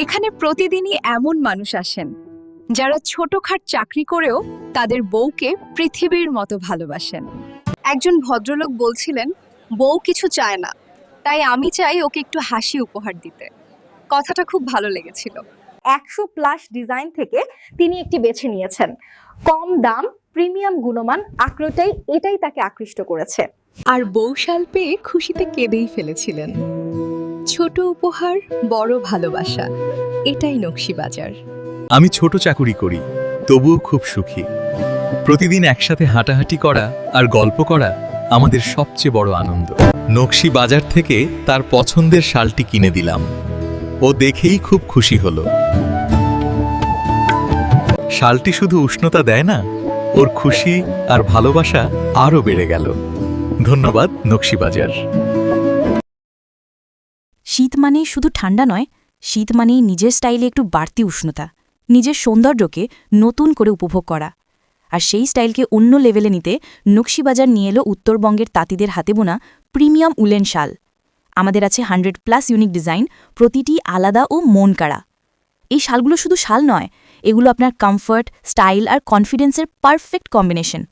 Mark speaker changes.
Speaker 1: এখানে প্রতিদিনই এমন মানুষ আসেন যারা ছোটখাট চাকরি করেও তাদের বউকে পৃথিবীর মতো ভালোবাসেন। একজন ভদ্রলোক বলছিলেন, বউ কিছু চায় না, তাই আমি চাই ওকে একটু হাসি উপহার দিতে। কথাটা খুব ভালো লেগেছিল।
Speaker 2: 100+ ডিজাইন থেকে তিনি একটি বেছে নিয়েছেন। কম দাম, প্রিমিয়াম গুণমান, এটাই তাকে আকৃষ্ট করেছে।
Speaker 1: আর বউশাল পেয়ে খুশিতে কেঁদেই ফেলেছিলেন। ছোট উপহার, বড় ভালোবাসা, এটাই নকশিবাজার।
Speaker 3: আমি ছোট চাকুরি করি, তবুও খুব সুখী। প্রতিদিন একসাথে হাঁটাহাঁটি করা আর গল্প করা আমাদের সবচেয়ে বড় আনন্দ। নকশি বাজার থেকে তার পছন্দের শালটি কিনে দিলাম। ও দেখেই খুব খুশি হলো। শালটি শুধু উষ্ণতা দেয় না, ওর খুশি আর ভালোবাসা আরও বেড়ে গেল। ধন্যবাদ নকশি বাজার।
Speaker 4: শীত মানেই শুধু ঠান্ডা নয়, শীত মানেই নিজের স্টাইলে একটু বাড়তি উষ্ণতা, নিজের সৌন্দর্যকে নতুন করে উপভোগ করা। আর সেই স্টাইলকে অন্য লেভেলে নিতে নকশিবাজার নিয়ে এলো উত্তরবঙ্গের তাঁতিদের হাতে বোনা প্রিমিয়াম উলেন শাল। আমাদের আছে 100+ ইউনিক ডিজাইন, প্রতিটি আলাদা ও মন কাড়া। এই শালগুলো শুধু শাল নয়, এগুলো আপনার কমফর্ট, স্টাইল আর কনফিডেন্সের পারফেক্ট কম্বিনেশন।